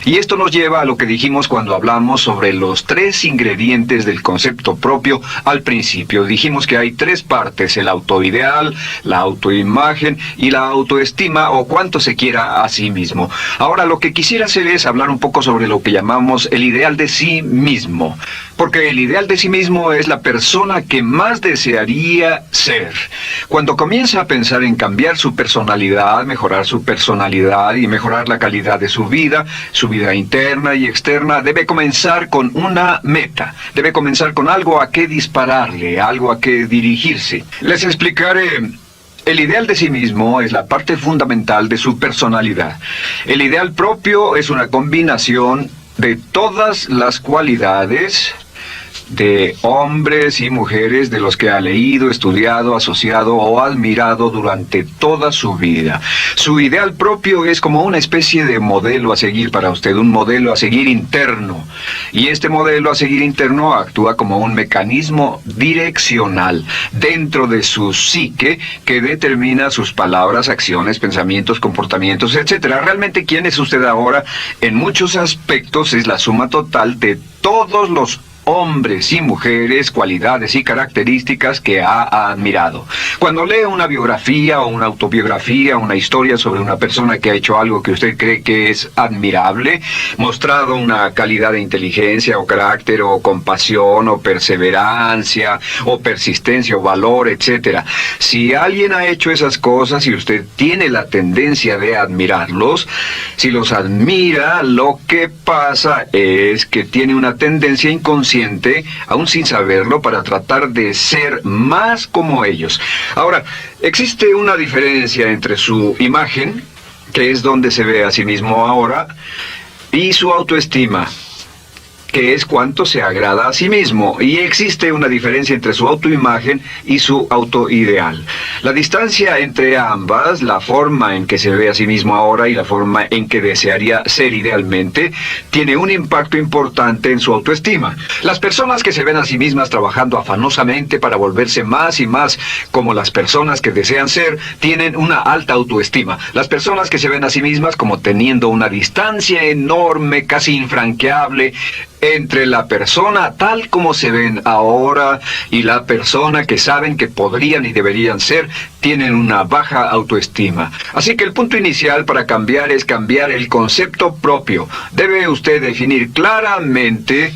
Y esto nos lleva a lo que dijimos cuando hablamos sobre los tres ingredientes del concepto propio al principio. Dijimos que hay tres partes: el autoideal, la autoimagen y la autoestima, o cuanto se quiera a sí mismo. Ahora lo que quisiera hacer es hablar un poco sobre lo que llamamos el ideal de sí mismo. Porque el ideal de sí mismo es la persona que más desearía ser. Cuando comienza a pensar en cambiar su personalidad, mejorar su personalidad y mejorar la calidad de su vida interna y externa, debe comenzar con una meta. Debe comenzar con algo a qué dispararle, algo a qué dirigirse. Les explicaré. El ideal de sí mismo es la parte fundamental de su personalidad. El ideal propio es una combinación de todas las cualidades de hombres y mujeres de los que ha leído, estudiado, asociado o admirado durante toda su vida. Su ideal propio es como una especie de modelo a seguir para usted, un modelo a seguir interno. Y este modelo a seguir interno actúa como un mecanismo direccional dentro de su psique que determina sus palabras, acciones, pensamientos, comportamientos, etc. Realmente, ¿quién es usted ahora? En muchos aspectos es la suma total de todos los hombres y mujeres, cualidades y características que ha admirado. Cuando lee una biografía o una autobiografía, una historia sobre una persona que ha hecho algo que usted cree que es admirable, mostrado una calidad de inteligencia o carácter o compasión o perseverancia o persistencia o valor, etc. Si alguien ha hecho esas cosas y usted tiene la tendencia de admirarlos, si los admira, lo que pasa es que tiene una tendencia inconsciente, aún sin saberlo, para tratar de ser más como ellos. Ahora, existe una diferencia entre su imagen, que es donde se ve a sí mismo ahora, y su autoestima, que es cuánto se agrada a sí mismo. Y existe una diferencia entre su autoimagen y su autoideal. La distancia entre ambas, la forma en que se ve a sí mismo ahora y la forma en que desearía ser idealmente, tiene un impacto importante en su autoestima. Las personas que se ven a sí mismas trabajando afanosamente para volverse más y más como las personas que desean ser, tienen una alta autoestima. Las personas que se ven a sí mismas como teniendo una distancia enorme, casi infranqueable, entre la persona tal como se ven ahora y la persona que saben que podrían y deberían ser, tienen una baja autoestima. Así que el punto inicial para cambiar es cambiar el concepto propio. Debe usted definir claramente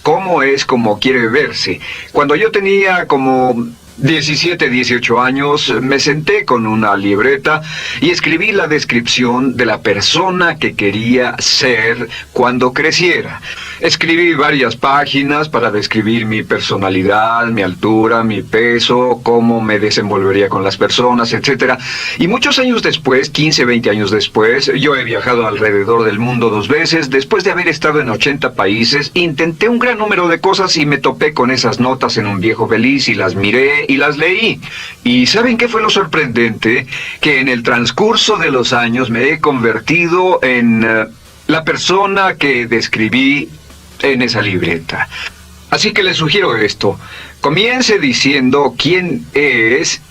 cómo es como quiere verse. Cuando yo tenía como 17, 18 años, me senté con una libreta y escribí la descripción de la persona que quería ser cuando creciera. Escribí varias páginas para describir mi personalidad, mi altura, mi peso, cómo me desenvolvería con las personas, etc. Y muchos años después, 15, 20 años después, yo he viajado alrededor del mundo 2 veces. Después de haber estado en 80 países, intenté un gran número de cosas y me topé con esas notas en un viejo beliz y las miré y las leí. ¿Y saben qué fue lo sorprendente? Que en el transcurso de los años me he convertido en la persona que describí en esa libreta. Así que les sugiero esto: comience diciendo quién es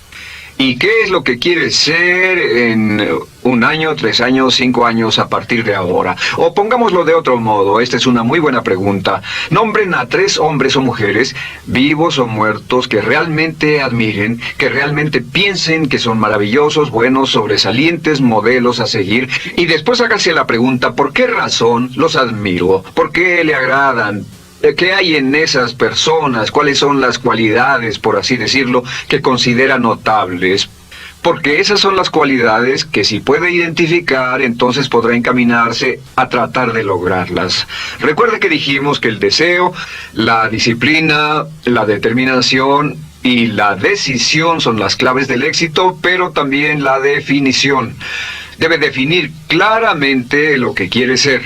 y qué es lo que quiere ser en 1 año, 3 años, 5 años a partir de ahora. O pongámoslo de otro modo, esta es una muy buena pregunta. Nombren a 3 hombres o mujeres, vivos o muertos, que realmente admiren, que realmente piensen que son maravillosos, buenos, sobresalientes, modelos a seguir. Y después hágase la pregunta: ¿por qué razón los admiro? ¿Por qué le agradan? ¿Qué hay en esas personas? ¿Cuáles son las cualidades, por así decirlo, que considera notables? Porque esas son las cualidades que, si puede identificar, entonces podrá encaminarse a tratar de lograrlas. Recuerde que dijimos que el deseo, la disciplina, la determinación y la decisión son las claves del éxito, pero también la definición. Debe definir claramente lo que quiere ser.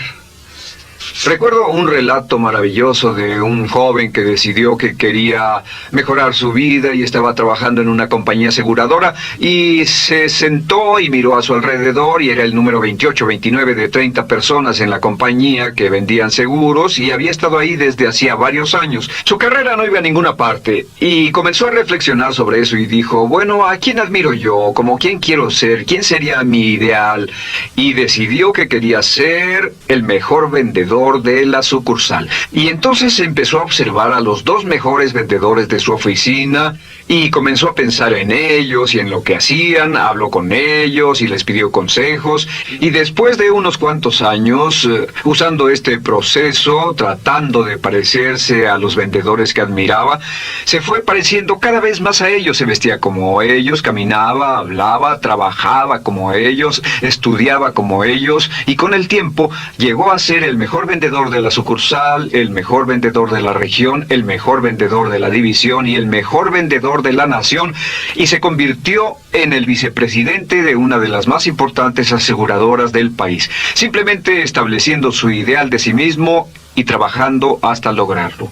Recuerdo un relato maravilloso de un joven que decidió que quería mejorar su vida y estaba trabajando en una compañía aseguradora y se sentó y miró a su alrededor y era el número 28, 29 de 30 personas en la compañía que vendían seguros y había estado ahí desde hacía varios años. Su carrera no iba a ninguna parte y comenzó a reflexionar sobre eso y dijo, bueno, ¿a quién admiro yo? ¿Como quién quiero ser? ¿Quién sería mi ideal? Y decidió que quería ser el mejor vendedor de la sucursal. Y entonces empezó a observar a los dos mejores vendedores de su oficina y comenzó a pensar en ellos y en lo que hacían, habló con ellos y les pidió consejos y después de unos cuantos años, usando este proceso, tratando de parecerse a los vendedores que admiraba, se fue pareciendo cada vez más a ellos, se vestía como ellos, caminaba, hablaba, trabajaba como ellos, estudiaba como ellos y con el tiempo llegó a ser el mejor vendedor de la sucursal, el mejor vendedor de la región, el mejor vendedor de la división y el mejor vendedor de la nación y se convirtió en el vicepresidente de una de las más importantes aseguradoras del país, simplemente estableciendo su ideal de sí mismo y trabajando hasta lograrlo.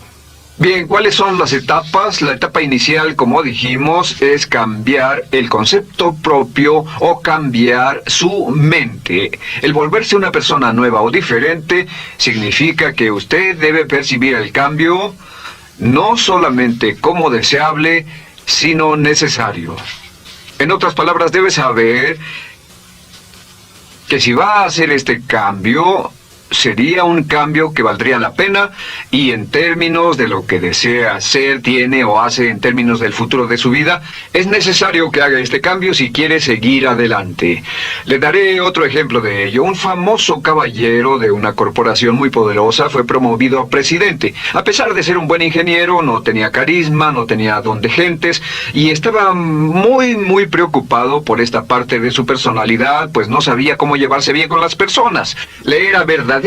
Bien, ¿cuáles son las etapas? La etapa inicial, como dijimos, es cambiar el concepto propio o cambiar su mente. El volverse una persona nueva o diferente significa que usted debe percibir el cambio no solamente como deseable, sino necesario. En otras palabras, debe saber que si va a hacer este cambio, sería un cambio que valdría la pena y en términos de lo que desea hacer, tiene o hace en términos del futuro de su vida, es necesario que haga este cambio si quiere seguir adelante. Le daré otro ejemplo de ello. Un famoso caballero de una corporación muy poderosa fue promovido a presidente. A pesar de ser un buen ingeniero, no tenía carisma, no tenía don de gentes y estaba muy preocupado por esta parte de su personalidad, pues no sabía cómo llevarse bien con las personas. Le era verdaderamente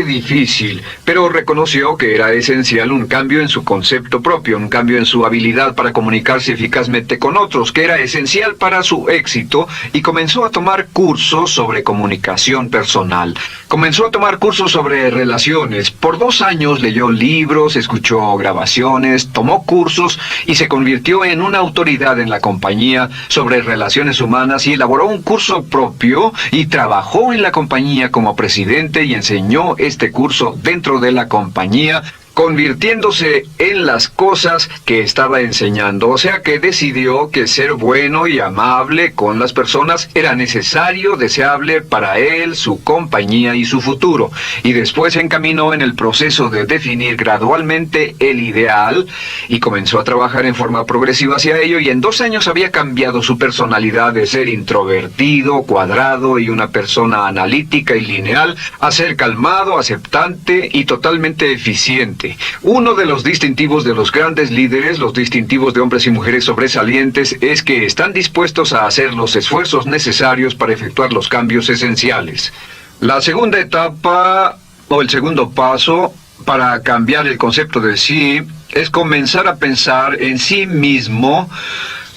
difícil, pero reconoció que era esencial un cambio en su concepto propio, un cambio en su habilidad para comunicarse eficazmente con otros, que era esencial para su éxito, y comenzó a tomar cursos sobre comunicación personal. Comenzó a tomar cursos sobre relaciones. Por 2 años leyó libros, escuchó grabaciones, tomó cursos y se convirtió en una autoridad en la compañía sobre relaciones humanas y elaboró un curso propio y trabajó en la compañía como presidente y enseñó este curso dentro de la compañía, convirtiéndose en las cosas que estaba enseñando. O sea que decidió que ser bueno y amable con las personas era necesario, deseable para él, su compañía y su futuro. Y después se encaminó en el proceso de definir gradualmente el ideal y comenzó a trabajar en forma progresiva hacia ello y en 2 años había cambiado su personalidad de ser introvertido, cuadrado y una persona analítica y lineal a ser calmado, aceptante y totalmente eficiente. Uno de los distintivos de los grandes líderes, los distintivos de hombres y mujeres sobresalientes, es que están dispuestos a hacer los esfuerzos necesarios para efectuar los cambios esenciales. La segunda etapa, o el segundo paso, para cambiar el concepto de sí, es comenzar a pensar en sí mismo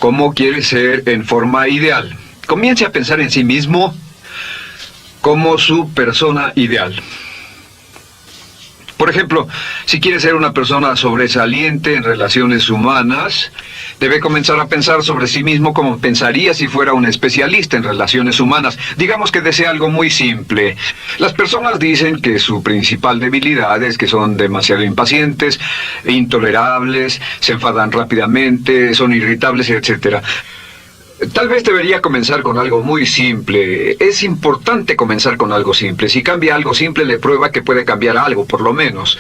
como quiere ser en forma ideal. Comience a pensar en sí mismo como su persona ideal. Por ejemplo, si quiere ser una persona sobresaliente en relaciones humanas, debe comenzar a pensar sobre sí mismo como pensaría si fuera un especialista en relaciones humanas. Digamos que desea algo muy simple. Las personas dicen que su principal debilidad es que son demasiado impacientes, intolerables, se enfadan rápidamente, son irritables, etc. Tal vez debería comenzar con algo muy simple. Es importante comenzar con algo simple. Si cambia algo simple, le prueba que puede cambiar algo, por lo menos.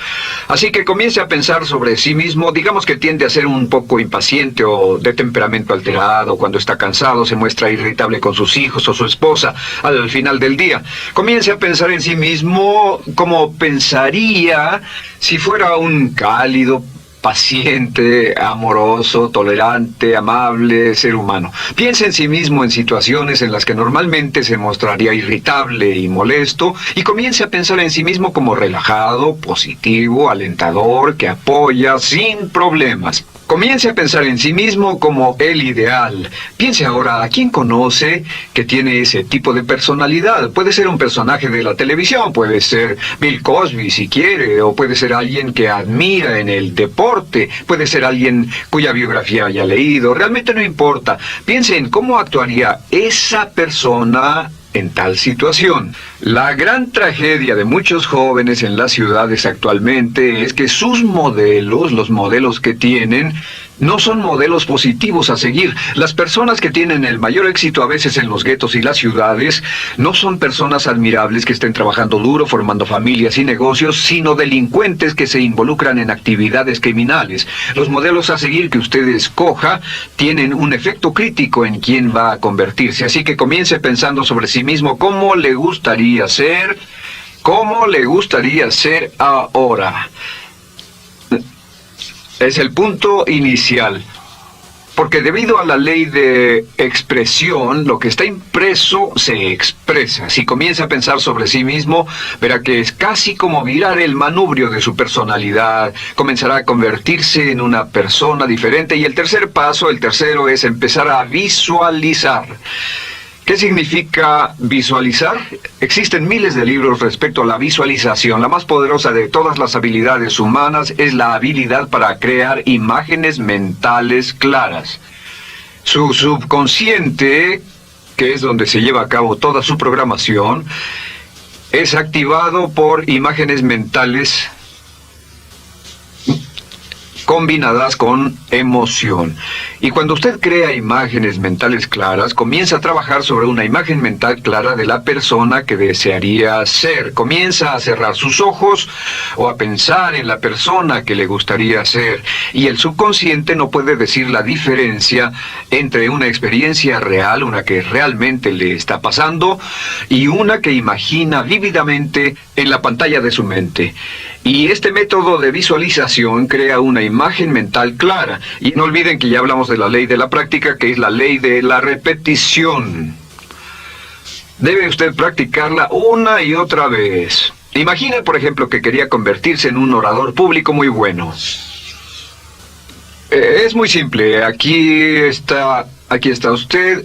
Así que comience a pensar sobre sí mismo. Digamos que tiende a ser un poco impaciente o de temperamento alterado. Cuando está cansado, se muestra irritable con sus hijos o su esposa al final del día. Comience a pensar en sí mismo como pensaría si fuera un cálido, paciente, amoroso, tolerante, amable ser humano. Piense en sí mismo en situaciones en las que normalmente se mostraría irritable y molesto y comience a pensar en sí mismo como relajado, positivo, alentador, que apoya sin problemas. Comience a pensar en sí mismo como el ideal. Piense ahora a quién conoce que tiene ese tipo de personalidad. Puede ser un personaje de la televisión, puede ser Bill Cosby si quiere, o puede ser alguien que admira en el deporte, puede ser alguien cuya biografía haya leído. Realmente no importa. Piense en cómo actuaría esa persona en tal situación. La gran tragedia de muchos jóvenes en las ciudades actualmente es que sus modelos, los modelos que tienen, no son modelos positivos a seguir. Las personas que tienen el mayor éxito a veces en los guetos y las ciudades no son personas admirables que estén trabajando duro, formando familias y negocios, sino delincuentes que se involucran en actividades criminales. Los modelos a seguir que usted escoja tienen un efecto crítico en quién va a convertirse. Así que comience pensando sobre sí mismo cómo le gustaría ser, ahora. Es el punto inicial, porque debido a la ley de expresión, lo que está impreso se expresa. Si comienza a pensar sobre sí mismo, verá que es casi como mirar el manubrio de su personalidad, comenzará a convertirse en una persona diferente. Y el tercero es empezar a visualizar. ¿Qué significa visualizar? Existen miles de libros respecto a la visualización. La más poderosa de todas las habilidades humanas es la habilidad para crear imágenes mentales claras. Su subconsciente, que es donde se lleva a cabo toda su programación, es activado por imágenes mentales combinadas con emoción. Y cuando usted crea imágenes mentales claras, comienza a trabajar sobre una imagen mental clara de la persona que desearía ser. Comienza a cerrar sus ojos o a pensar en la persona que le gustaría ser. Y el subconsciente no puede decir la diferencia entre una experiencia real, una que realmente le está pasando, y una que imagina vívidamente en la pantalla de su mente. Y este método de visualización crea una imagen mental clara. Y no olviden que ya hablamos de la ley de la práctica, que es la ley de la repetición. Debe usted practicarla una y otra vez. Imagine, por ejemplo, que quería convertirse en un orador público muy bueno. Es muy simple. Aquí está usted.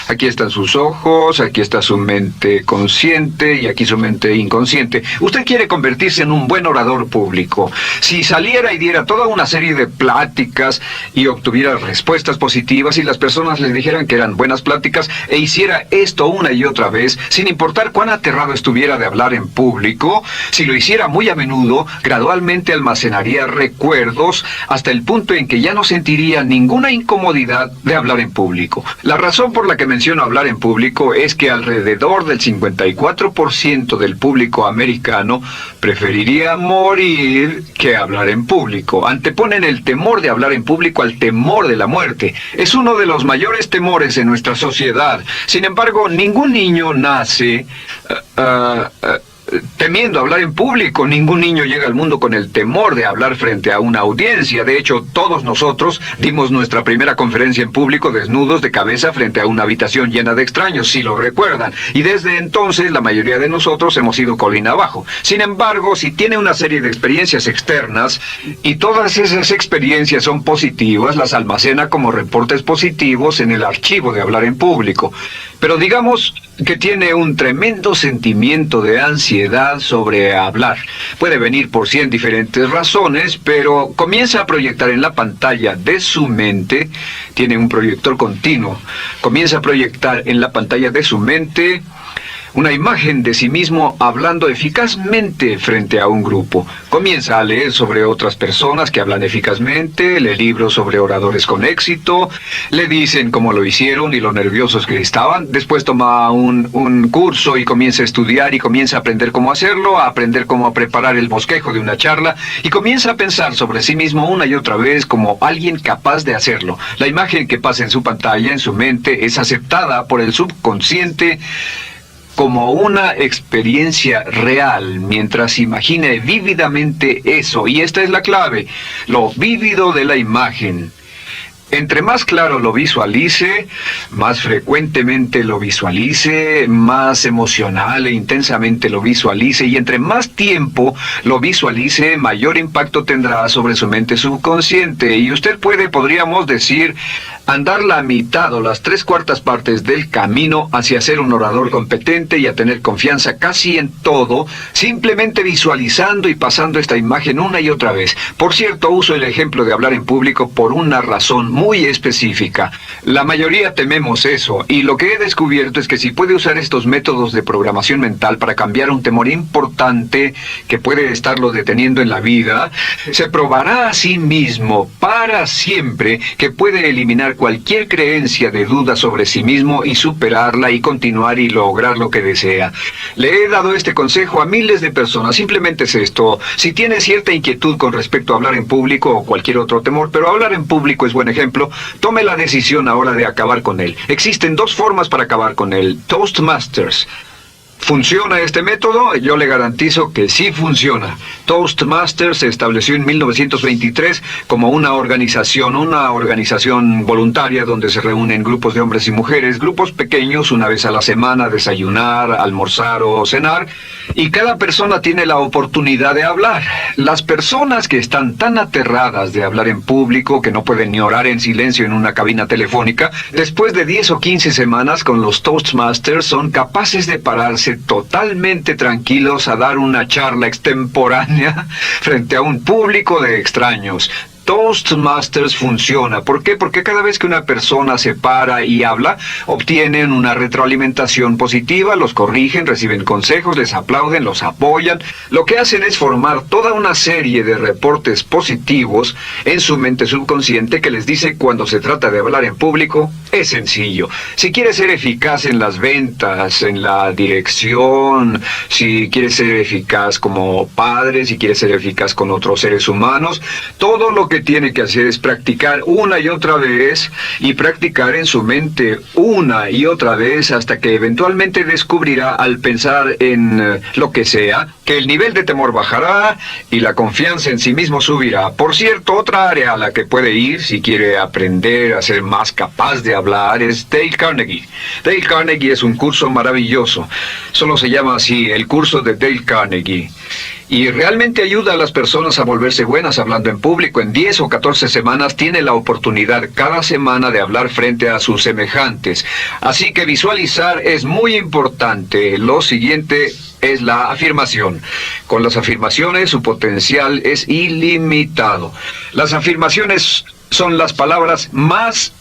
Aquí están sus ojos, aquí está su mente consciente y aquí su mente inconsciente. Usted quiere convertirse en un buen orador público. Si saliera y diera toda una serie de pláticas y obtuviera respuestas positivas y las personas le dijeran que eran buenas pláticas e hiciera esto una y otra vez, sin importar cuán aterrado estuviera de hablar en público, si lo hiciera muy a menudo, gradualmente almacenaría recuerdos hasta el punto en que ya no sentiría ninguna incomodidad de hablar en público. La razón por la que menciono hablar en público es que alrededor del 54% del público americano preferiría morir que hablar en público. Anteponen el temor de hablar en público al temor de la muerte. Es uno de los mayores temores en nuestra sociedad. Sin embargo, ningún niño nace temiendo hablar en público. Ningún niño llega al mundo con el temor de hablar frente a una audiencia. De hecho, todos nosotros dimos nuestra primera conferencia en público desnudos de cabeza frente a una habitación llena de extraños, si lo recuerdan. Y desde entonces la mayoría de nosotros hemos ido colina abajo. Sin embargo, si tiene una serie de experiencias externas y todas esas experiencias son positivas, las almacena como reportes positivos en el archivo de hablar en público. Pero digamos que tiene un tremendo sentimiento de ansiedad sobre hablar. Puede venir por 100 diferentes razones, pero comienza a proyectar en la pantalla de su mente, tiene un proyector continuo, comienza a proyectar en la pantalla de su mente una imagen de sí mismo hablando eficazmente frente a un grupo. Comienza a leer sobre otras personas que hablan eficazmente, lee libros sobre oradores con éxito, le dicen cómo lo hicieron y lo nerviosos que estaban. Después toma un curso y comienza a estudiar y comienza a aprender cómo hacerlo, a aprender cómo preparar el bosquejo de una charla y comienza a pensar sobre sí mismo una y otra vez como alguien capaz de hacerlo. La imagen que pasa en su pantalla, en su mente, es aceptada por el subconsciente como una experiencia real, mientras imagine vívidamente eso. Y esta es la clave, lo vívido de la imagen. Entre más claro lo visualice, más frecuentemente lo visualice, más emocional e intensamente lo visualice, y entre más tiempo lo visualice, mayor impacto tendrá sobre su mente subconsciente. Y usted podríamos decir, andar la mitad o las 3/4 partes del camino hacia ser un orador competente y a tener confianza casi en todo, simplemente visualizando y pasando esta imagen una y otra vez. Por cierto, uso el ejemplo de hablar en público por una razón muy específica. La mayoría tememos eso, y lo que he descubierto es que si puede usar estos métodos de programación mental para cambiar un temor importante que puede estarlo deteniendo en la vida, se probará a sí mismo para siempre que puede eliminar cualquier creencia de duda sobre sí mismo y superarla y continuar y lograr lo que desea. Le he dado este consejo a miles de personas. Simplemente es esto: si tiene cierta inquietud con respecto a hablar en público o cualquier otro temor, pero hablar en público es buen ejemplo, tome la decisión ahora de acabar con él. Existen 2 formas para acabar con él. Toastmasters. ¿Funciona este método? Yo le garantizo que sí funciona. Toastmasters se estableció en 1923 como una organización voluntaria donde se reúnen grupos de hombres y mujeres, grupos pequeños, una vez a la semana, desayunar, almorzar o cenar, y cada persona tiene la oportunidad de hablar. Las personas que están tan aterradas de hablar en público que no pueden ni orar en silencio en una cabina telefónica, después de 10 o 15 semanas con los Toastmasters son capaces de pararse totalmente tranquilos a dar una charla extemporánea frente a un público de extraños. Toastmasters funciona. ¿Por qué? Porque cada vez que una persona se para y habla, obtienen una retroalimentación positiva, los corrigen, reciben consejos, les aplauden, los apoyan. Lo que hacen es formar toda una serie de reportes positivos en su mente subconsciente que les dice cuando se trata de hablar en público, es sencillo. Si quieres ser eficaz en las ventas, en la dirección, si quieres ser eficaz como padre, si quieres ser eficaz con otros seres humanos, todo lo que tiene que hacer es practicar una y otra vez, y practicar en su mente una y otra vez hasta que eventualmente descubrirá, al pensar en lo que sea, que el nivel de temor bajará y la confianza en sí mismo subirá. Por cierto, otra área a la que puede ir si quiere aprender a ser más capaz de hablar es Dale Carnegie. Dale Carnegie es un curso maravilloso. Solo se llama así, el curso de Dale Carnegie. Y realmente ayuda a las personas a volverse buenas hablando en público. En 10 o 14 semanas tiene la oportunidad cada semana de hablar frente a sus semejantes. Así que visualizar es muy importante. Lo siguiente es la afirmación. Con las afirmaciones su potencial es ilimitado. Las afirmaciones son las palabras más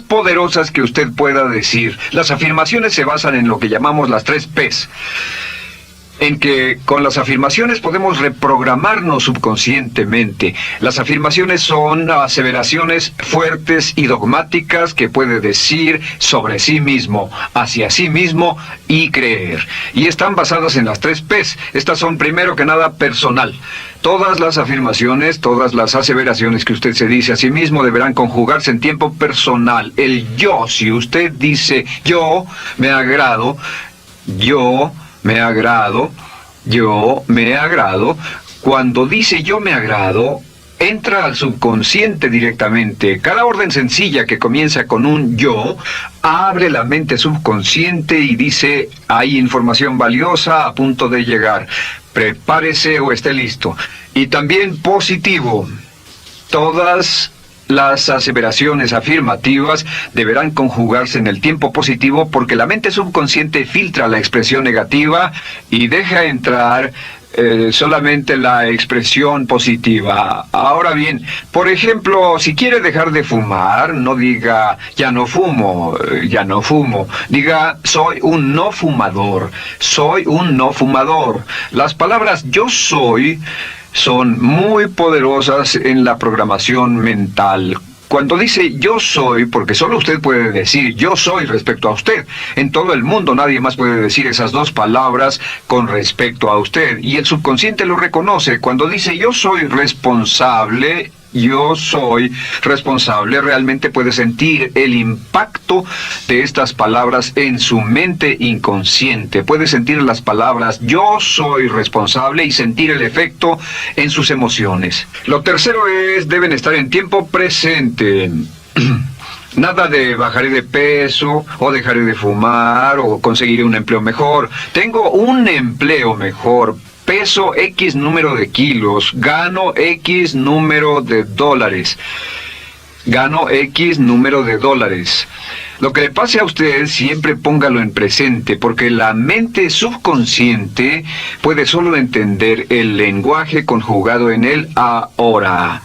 poderosas que usted pueda decir. Las afirmaciones se basan en lo que llamamos las 3 Ps. En que con las afirmaciones podemos reprogramarnos subconscientemente. Las afirmaciones son aseveraciones fuertes y dogmáticas que puede decir sobre sí mismo, hacia sí mismo y creer. Y están basadas en las 3 Ps. Estas son, primero que nada, personal. Todas las afirmaciones, todas las aseveraciones que usted se dice a sí mismo deberán conjugarse en tiempo personal. El yo, si usted dice yo me agrado, yo me agrado, yo me agrado. Cuando dice yo me agrado, entra al subconsciente directamente. Cada orden sencilla que comienza con un yo abre la mente subconsciente y dice, hay información valiosa a punto de llegar. Prepárese o esté listo. Y también positivo. Todas las aseveraciones afirmativas deberán conjugarse en el tiempo positivo, porque la mente subconsciente filtra la expresión negativa y deja entrar solamente la expresión positiva. Ahora bien, por ejemplo, si quiere dejar de fumar, no diga ya no fumo, ya no fumo. Diga soy un no fumador, soy un no fumador. Las palabras yo soy son muy poderosas en la programación mental. Cuando dice yo soy, porque solo usted puede decir yo soy respecto a usted. En todo el mundo nadie más puede decir esas 2 palabras con respecto a usted. Y el subconsciente lo reconoce. Cuando dice yo soy responsable, yo soy responsable, realmente puede sentir el impacto de estas palabras en su mente inconsciente. Puede sentir las palabras yo soy responsable y sentir el efecto en sus emociones. Lo tercero es, deben estar en tiempo presente. Nada de bajaré de peso, o dejaré de fumar, o conseguiré un empleo mejor. Tengo un empleo mejor. Peso X número de kilos. Gano X número de dólares. Gano X número de dólares. Lo que le pase a usted, siempre póngalo en presente, porque la mente subconsciente puede solo entender el lenguaje conjugado en el ahora.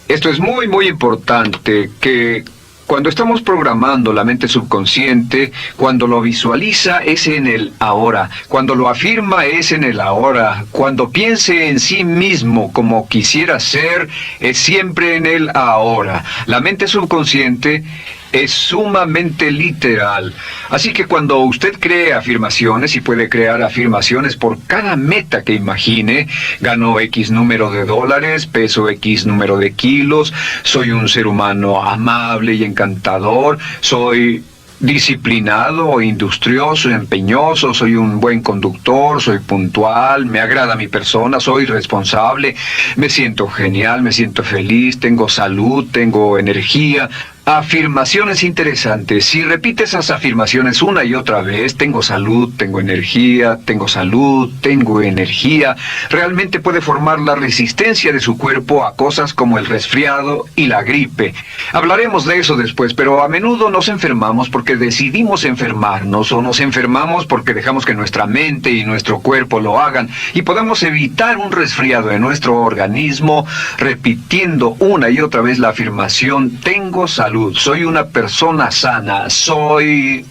Esto es muy, muy importante, que cuando estamos programando la mente subconsciente, cuando lo visualiza es en el ahora, cuando lo afirma es en el ahora, cuando piense en sí mismo como quisiera ser, es siempre en el ahora. La mente subconsciente es sumamente literal. Así que cuando usted cree afirmaciones, y puede crear afirmaciones por cada meta que imagine, gano X número de dólares, peso X número de kilos, soy un ser humano amable y encantador, soy disciplinado, industrioso, empeñoso, soy un buen conductor, soy puntual, me agrada mi persona, soy responsable, me siento genial, me siento feliz, tengo salud, tengo energía. Afirmaciones interesantes. Si repite esas afirmaciones una y otra vez, tengo salud, tengo energía, tengo salud, tengo energía, realmente puede formar la resistencia de su cuerpo a cosas como el resfriado y la gripe. Hablaremos de eso después, pero a menudo nos enfermamos porque decidimos enfermarnos, o nos enfermamos porque dejamos que nuestra mente y nuestro cuerpo lo hagan, y podemos evitar un resfriado en nuestro organismo repitiendo una y otra vez la afirmación tengo salud. Soy una persona sana, soy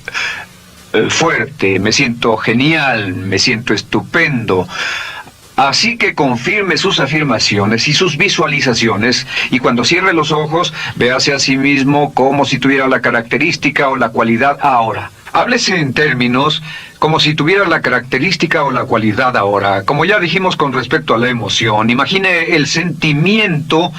fuerte, me siento genial, me siento estupendo. Así que confirme sus afirmaciones y sus visualizaciones, y cuando cierre los ojos, véase a sí mismo como si tuviera la característica o la cualidad ahora. Háblese en términos como si tuviera la característica o la cualidad ahora. Como ya dijimos con respecto a la emoción, imagine el sentimiento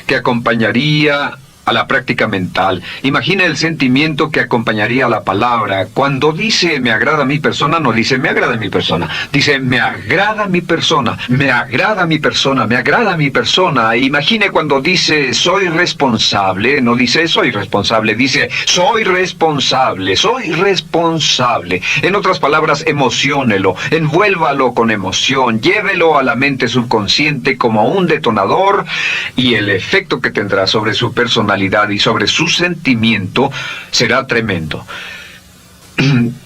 que acompañaría a la práctica mental. Imagina el sentimiento que acompañaría a la palabra. Cuando dice me agrada mi persona, no dice me agrada mi persona. Dice me agrada mi persona, me agrada mi persona, me agrada mi persona. Imagine cuando dice soy responsable, no dice soy responsable, dice soy responsable, soy responsable. En otras palabras, emociónelo, envuélvalo con emoción, llévelo a la mente subconsciente como un detonador, y el efecto que tendrá sobre su personalidad y sobre su sentimiento será tremendo.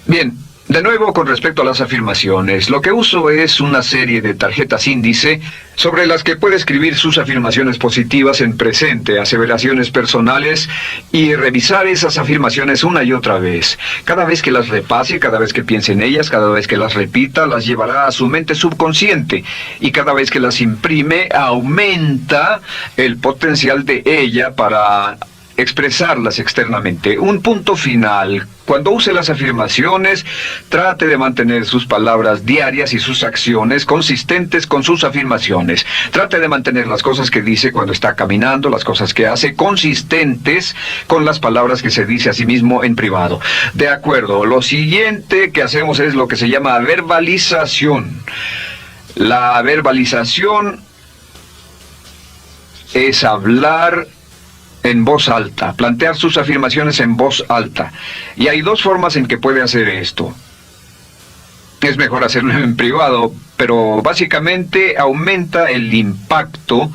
Bien, de nuevo con respecto a las afirmaciones, lo que uso es una serie de tarjetas índice sobre las que puede escribir sus afirmaciones positivas en presente, aseveraciones personales, y revisar esas afirmaciones una y otra vez. Cada vez que las repase, cada vez que piense en ellas, cada vez que las repita, las llevará a su mente subconsciente, y cada vez que las imprime, aumenta el potencial de ella para expresarlas externamente. Un punto final. Cuando use las afirmaciones, trate de mantener sus palabras diarias y sus acciones consistentes con sus afirmaciones. Trate de mantener las cosas que dice cuando está caminando, las cosas que hace, consistentes con las palabras que se dice a sí mismo en privado. De acuerdo, lo siguiente que hacemos es lo que se llama verbalización. La verbalización es hablar en voz alta, plantear sus afirmaciones en voz alta. Y hay dos formas en que puede hacer esto. Es mejor hacerlo en privado, pero básicamente aumenta el impacto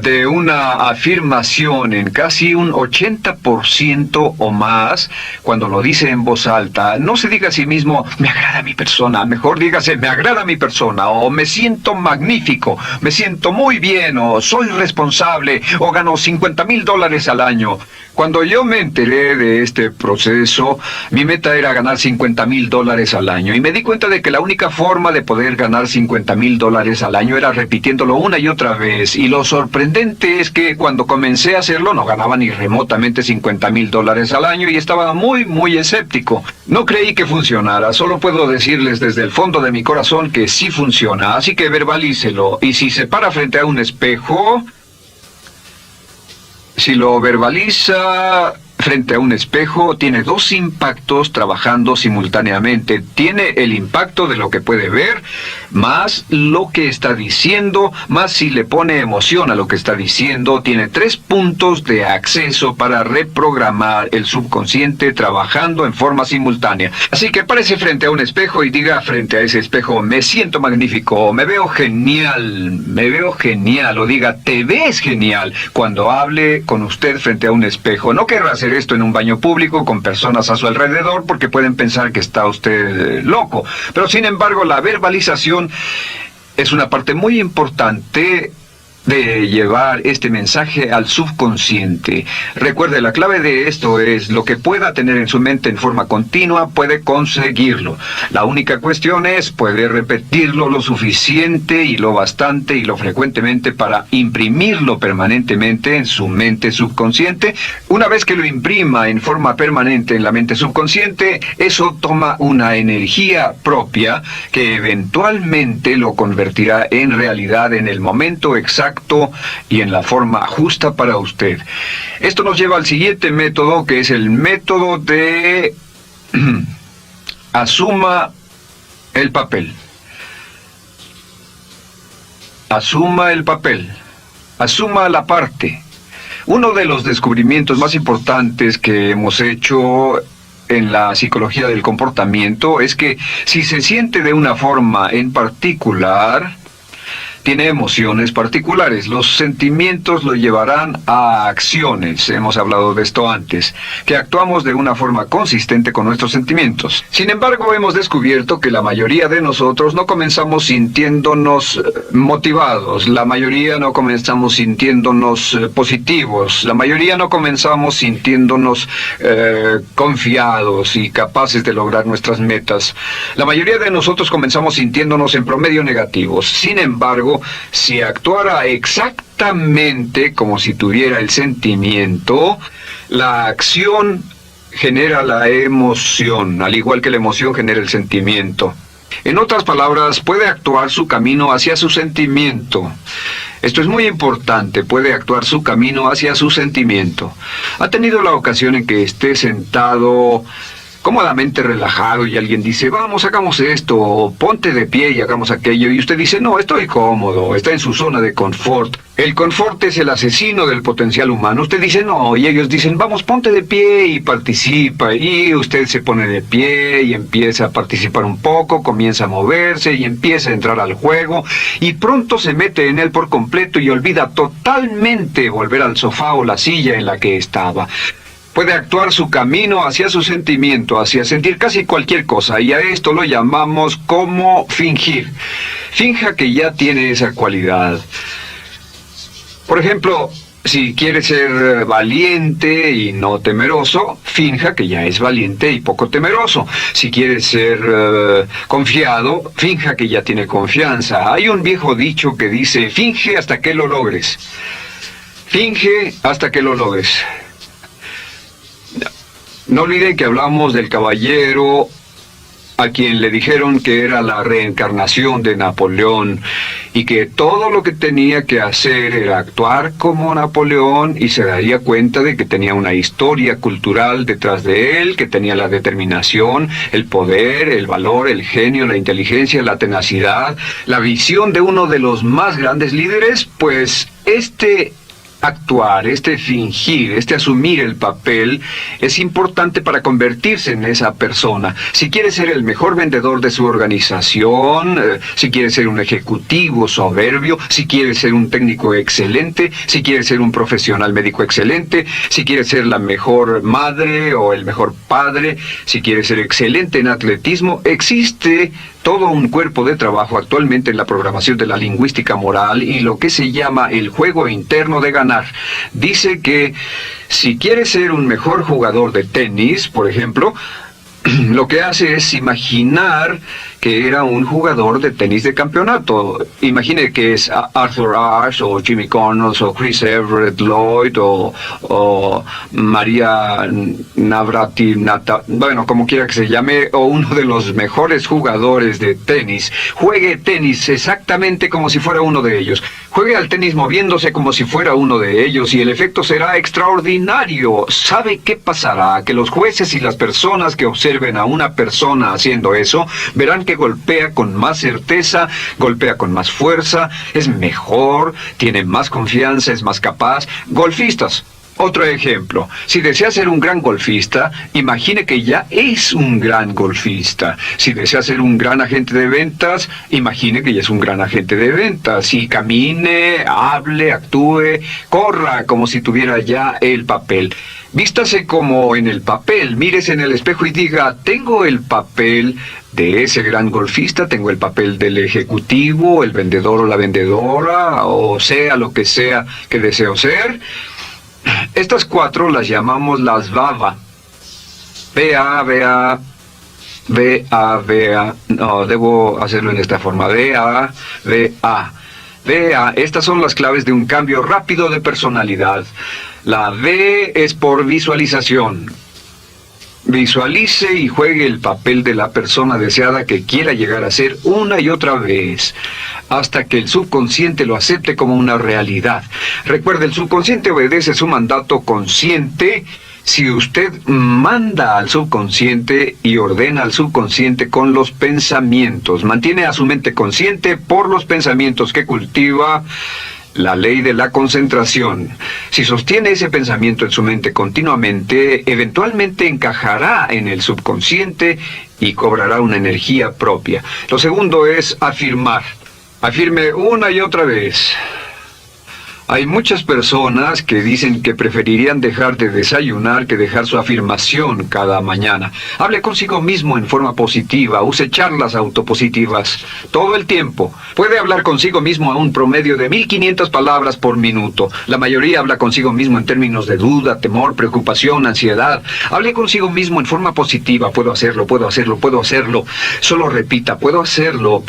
de una afirmación en casi un 80% o más cuando lo dice en voz alta. No se diga a sí mismo, me agrada mi persona, mejor dígase, me agrada mi persona, o me siento magnífico, me siento muy bien, o soy responsable, o gano $50,000 al año. Cuando yo me enteré de este proceso, mi meta era ganar $50,000 al año, y me di cuenta de que la única forma de poder ganar $50,000 al año era repitiéndolo una y otra vez, y lo sorprendente es que cuando comencé a hacerlo no ganaba ni remotamente $50,000 al año y estaba muy escéptico. No creí que funcionara, solo puedo decirles desde el fondo de mi corazón que sí funciona, así que verbalícelo, y si se para frente a un espejo, Si lo verbaliza frente a un espejo, tiene dos impactos trabajando simultáneamente. Tiene el impacto de lo que puede ver, más lo que está diciendo, más si le pone emoción a lo que está diciendo. Tiene 3 puntos de acceso para reprogramar el subconsciente trabajando en forma simultánea. Así que párese frente a un espejo y diga frente a ese espejo: me siento magnífico, me veo genial, o diga: te ves genial, cuando hable con usted frente a un espejo. No querrá hacer esto en un baño público con personas a su alrededor porque pueden pensar que está usted loco. Pero sin embargo, la verbalización es una parte muy importante de llevar este mensaje al subconsciente. Recuerde, la clave de esto es: lo que pueda tener en su mente en forma continua, puede conseguirlo. La única cuestión es: puede repetirlo lo suficiente y lo bastante y lo frecuentemente para imprimirlo permanentemente en su mente subconsciente. Una vez que lo imprima en forma permanente en la mente subconsciente, eso toma una energía propia que eventualmente lo convertirá en realidad en el momento exacto y en la forma justa para usted. Esto nos lleva al siguiente método, que es el método de asuma el papel. Asuma el papel. Asuma la parte. Uno de los descubrimientos más importantes que hemos hecho en la psicología del comportamiento es que si se siente de una forma en particular, tiene emociones particulares. Los sentimientos lo llevarán a acciones. Hemos hablado de esto antes, que actuamos de una forma consistente con nuestros sentimientos. Sin embargo, hemos descubierto que la mayoría de nosotros no comenzamos sintiéndonos motivados. La mayoría no comenzamos sintiéndonos positivos. La mayoría no comenzamos sintiéndonos confiados y capaces de lograr nuestras metas. La mayoría de nosotros comenzamos sintiéndonos en promedio negativos. Sin embargo, si actuara exactamente como si tuviera el sentimiento, la acción genera la emoción, al igual que la emoción genera el sentimiento. En otras palabras, puede actuar su camino hacia su sentimiento. Esto es muy importante: puede actuar su camino hacia su sentimiento. ¿Ha tenido la ocasión en que esté sentado cómodamente relajado y alguien dice: vamos, hagamos esto, o ponte de pie y hagamos aquello, y usted dice: no, estoy cómodo, está en su zona de confort? El confort es el asesino del potencial humano. Usted dice: no, y ellos dicen: vamos, ponte de pie y participa, y usted se pone de pie y empieza a participar un poco, comienza a moverse y empieza a entrar al juego, y pronto se mete en él por completo y olvida totalmente volver al sofá o la silla en la que estaba. Puede actuar su camino hacia su sentimiento, hacia sentir casi cualquier cosa, y a esto lo llamamos como fingir. Finja que ya tiene esa cualidad. Por ejemplo, si quiere ser valiente y no temeroso, finja que ya es valiente y poco temeroso. Si quiere ser confiado, finja que ya tiene confianza. Hay un viejo dicho que dice: finge hasta que lo logres. Finge hasta que lo logres. No olviden que hablamos del caballero a quien le dijeron que era la reencarnación de Napoleón y que todo lo que tenía que hacer era actuar como Napoleón, y se daría cuenta de que tenía una historia cultural detrás de él, que tenía la determinación, el poder, el valor, el genio, la inteligencia, la tenacidad, la visión de uno de los más grandes líderes. Pues este actuar, este fingir, este asumir el papel es importante para convertirse en esa persona. Si quiere ser el mejor vendedor de su organización, si quiere ser un ejecutivo soberbio, si quiere ser un técnico excelente, si quiere ser un profesional médico excelente, si quiere ser la mejor madre o el mejor padre, si quiere ser excelente en atletismo, existe todo un cuerpo de trabajo actualmente en la programación de la lingüística moral y lo que se llama el juego interno de ganar. Dice que si quiere ser un mejor jugador de tenis, por ejemplo, lo que hace es imaginar que era un jugador de tenis de campeonato. Imagine que es Arthur Ashe, o Jimmy Connors, o Chris Everett Lloyd, o María Navratilova, bueno, como quiera que se llame, o uno de los mejores jugadores de tenis. Juegue tenis exactamente como si fuera uno de ellos. Juegue al tenis moviéndose como si fuera uno de ellos y el efecto será extraordinario. ¿Sabe qué pasará? Que los jueces y las personas que observen a una persona haciendo eso verán que golpea con más certeza, golpea con más fuerza, es mejor, tiene más confianza, es más capaz. Golfistas. Otro ejemplo, si desea ser un gran golfista, imagine que ya es un gran golfista. Si desea ser un gran agente de ventas, imagine que ya es un gran agente de ventas. Y camine, hable, actúe, corra como si tuviera ya el papel. Vístase como en el papel, mírese en el espejo y diga, tengo el papel de ese gran golfista, tengo el papel del ejecutivo, el vendedor o la vendedora, o sea lo que sea que deseo ser. Estas 4 las llamamos las VAVA. V-A. No, debo hacerlo en esta forma. V-A. Estas son las claves de un cambio rápido de personalidad. La V es por visualización. Visualice y juegue el papel de la persona deseada que quiera llegar a ser una y otra vez, hasta que el subconsciente lo acepte como una realidad. Recuerde, el subconsciente obedece su mandato consciente. Si usted manda al subconsciente y ordena al subconsciente con los pensamientos, mantiene a su mente consciente por los pensamientos que cultiva. La ley de la concentración. Si sostiene ese pensamiento en su mente continuamente, eventualmente encajará en el subconsciente y cobrará una energía propia. Lo segundo es afirmar. Afirme una y otra vez. Hay muchas personas que dicen que preferirían dejar de desayunar que dejar su afirmación cada mañana. Hable consigo mismo en forma positiva, use charlas autopositivas todo el tiempo. Puede hablar consigo mismo a un promedio de 1500 palabras por minuto. La mayoría habla consigo mismo en términos de duda, temor, preocupación, ansiedad. Hable consigo mismo en forma positiva. Puedo hacerlo, puedo hacerlo, puedo hacerlo. Solo repita, puedo hacerlo,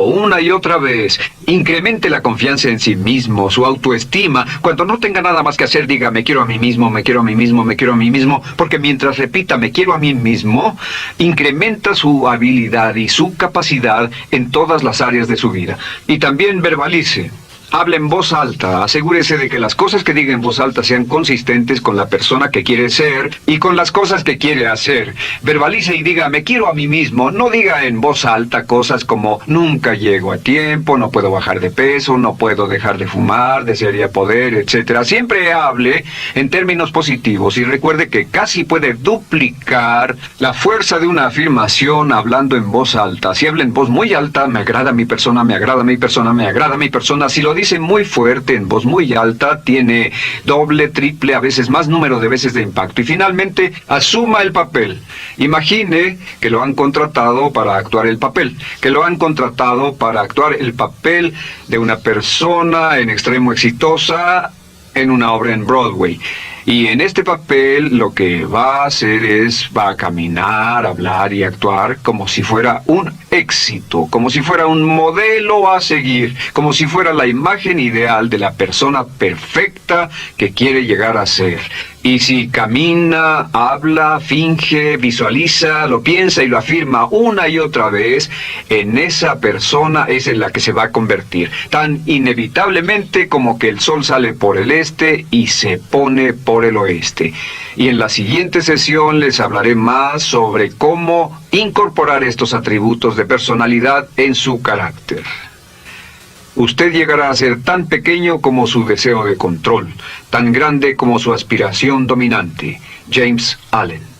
una y otra vez. Incremente la confianza en sí mismo, su autoestima. Cuando no tenga nada más que hacer, diga, me quiero a mí mismo, me quiero a mí mismo, me quiero a mí mismo, porque mientras repita, me quiero a mí mismo, incrementa su habilidad y su capacidad en todas las áreas de su vida. Y también verbalice. Hable en voz alta, asegúrese de que las cosas que diga en voz alta sean consistentes con la persona que quiere ser y con las cosas que quiere hacer. Verbalice y diga, me quiero a mí mismo. No diga en voz alta cosas como, nunca llego a tiempo, no puedo bajar de peso, no puedo dejar de fumar, desearía poder, etc. Siempre hable en términos positivos y recuerde que casi puede duplicar la fuerza de una afirmación hablando en voz alta. Si habla en voz muy alta, me agrada mi persona, me agrada mi persona, me agrada mi persona. Si lo dice muy fuerte, en voz muy alta, tiene doble, triple, a veces más número de veces de impacto. Y finalmente, asuma el papel. Imagine que lo han contratado para actuar el papel, que lo han contratado para actuar el papel de una persona en extremo exitosa en una obra en Broadway. Y en este papel lo que va a hacer es, va a caminar, hablar y actuar como si fuera un éxito, como si fuera un modelo a seguir, como si fuera la imagen ideal de la persona perfecta que quiere llegar a ser. Y si camina, habla, finge, visualiza, lo piensa y lo afirma una y otra vez, en esa persona es en la que se va a convertir, tan inevitablemente como que el sol sale por el este y se pone por el oeste. Y en la siguiente sesión les hablaré más sobre cómo incorporar estos atributos de personalidad en su carácter. Usted llegará a ser tan pequeño como su deseo de control, tan grande como su aspiración dominante. James Allen.